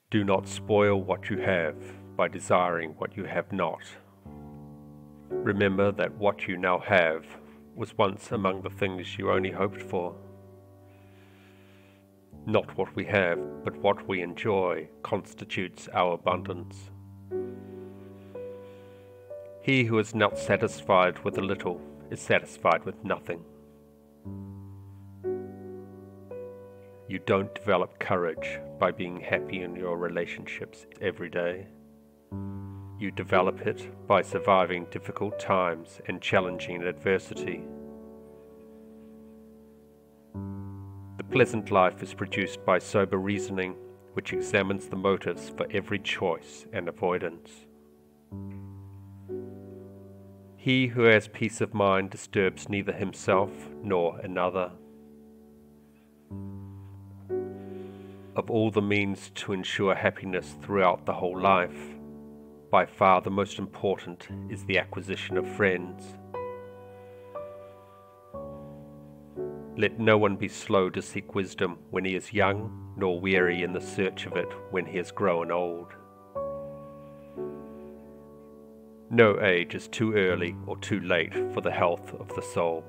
Do not spoil what you have by desiring what you have not. Remember that what you now have was once among the things you only hoped for. Not what we have, but what we enjoy constitutes our abundance. He who is not satisfied with a little is satisfied with nothing. You don't develop courage by being happy in your relationships every day. You develop it by surviving difficult times and challenging adversity. The pleasant life is produced by sober reasoning, which examines the motives for every choice and avoidance. He who has peace of mind disturbs neither himself nor another. Of all the means to ensure happiness throughout the whole life, by far the most important is the acquisition of friends. Let no one be slow to seek wisdom when he is young, nor weary in the search of it when he has grown old. No age is too early or too late for the health of the soul.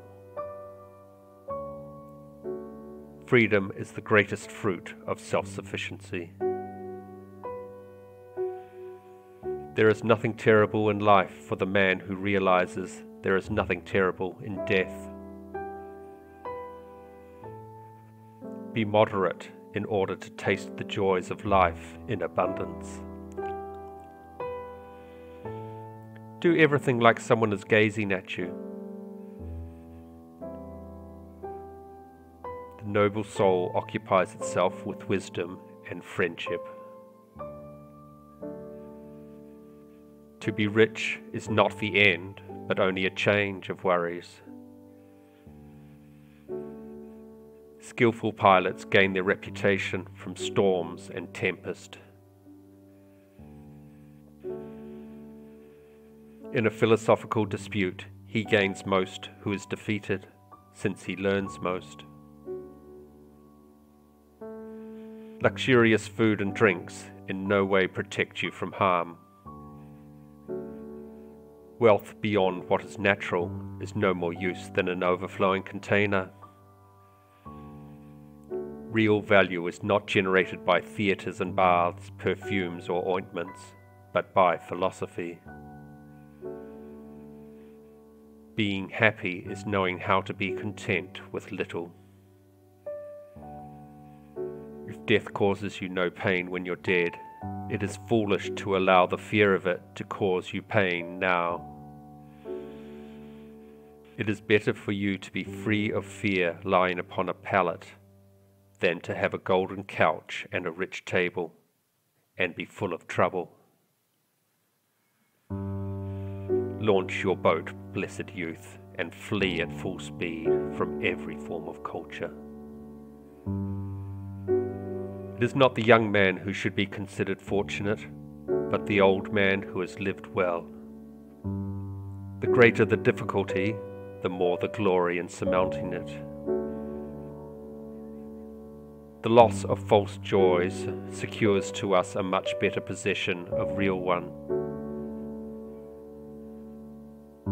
Freedom is the greatest fruit of self-sufficiency. There is nothing terrible in life for the man who realizes there is nothing terrible in death. Be moderate in order to taste the joys of life in abundance. Do everything like someone is gazing at you. The noble soul occupies itself with wisdom and friendship. To be rich is not the end, but only a change of worries. Skillful pilots gain their reputation from storms and tempest. In a philosophical dispute, he gains most who is defeated, since he learns most. Luxurious food and drinks in no way protect you from harm. Wealth beyond what is natural is no more use than an overflowing container. Real value is not generated by theatres and baths, perfumes or ointments, but by philosophy. Being happy is knowing how to be content with little. If death causes you no pain when you're dead, it is foolish to allow the fear of it to cause you pain now. It is better for you to be free of fear lying upon a pallet than to have a golden couch and a rich table and be full of trouble. Launch your boat, blessed youth, and flee at full speed from every form of culture. It is not the young man who should be considered fortunate, but the old man who has lived well. The greater the difficulty, the more the glory in surmounting it. The loss of false joys secures to us a much better possession of real one.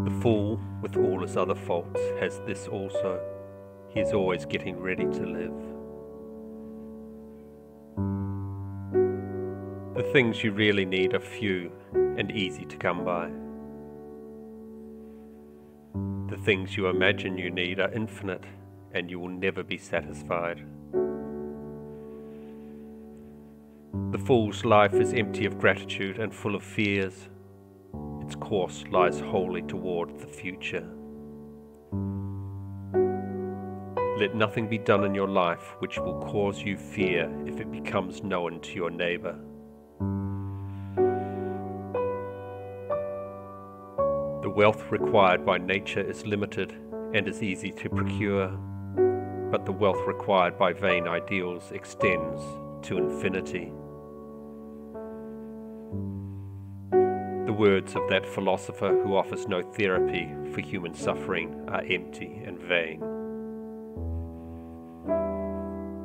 The fool, with all his other faults, has this also: he is always getting ready to live. The things you really need are few and easy to come by. The things you imagine you need are infinite, and you will never be satisfied. The fool's life is empty of gratitude and full of fears. Its course lies wholly toward the future. Let nothing be done in your life which will cause you fear if it becomes known to your neighbor. The wealth required by nature is limited and is easy to procure, but the wealth required by vain ideals extends to infinity. The words of that philosopher who offers no therapy for human suffering are empty and vain.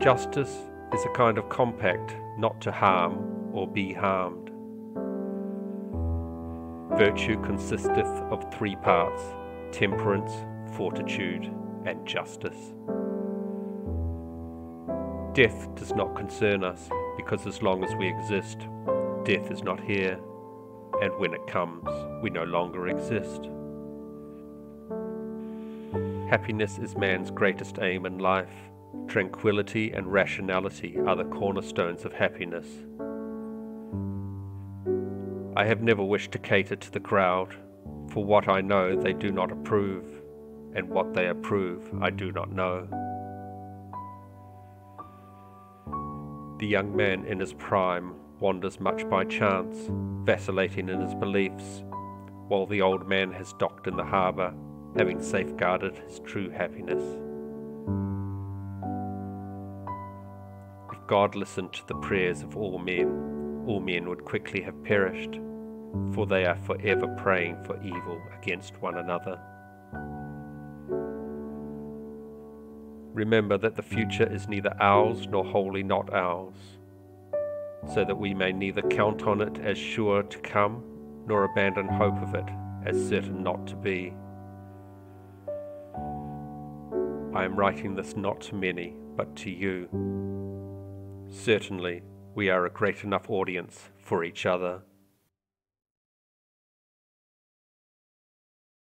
Justice is a kind of compact not to harm or be harmed. Virtue consisteth of 3 parts, temperance, fortitude, and justice. Death does not concern us, because as long as we exist, death is not here, and when it comes, we no longer exist. Happiness is man's greatest aim in life. Tranquility and rationality are the cornerstones of happiness. I have never wished to cater to the crowd, for what I know they do not approve, and what they approve I do not know. The young man in his prime wanders much by chance, vacillating in his beliefs, while the old man has docked in the harbour, having safeguarded his true happiness. If God listened to the prayers of all men would quickly have perished, for they are forever praying for evil against one another. Remember that the future is neither ours nor wholly not ours, so that we may neither count on it as sure to come, nor abandon hope of it as certain not to be. I am writing this not to many, but to you. Certainly, we are a great enough audience for each other.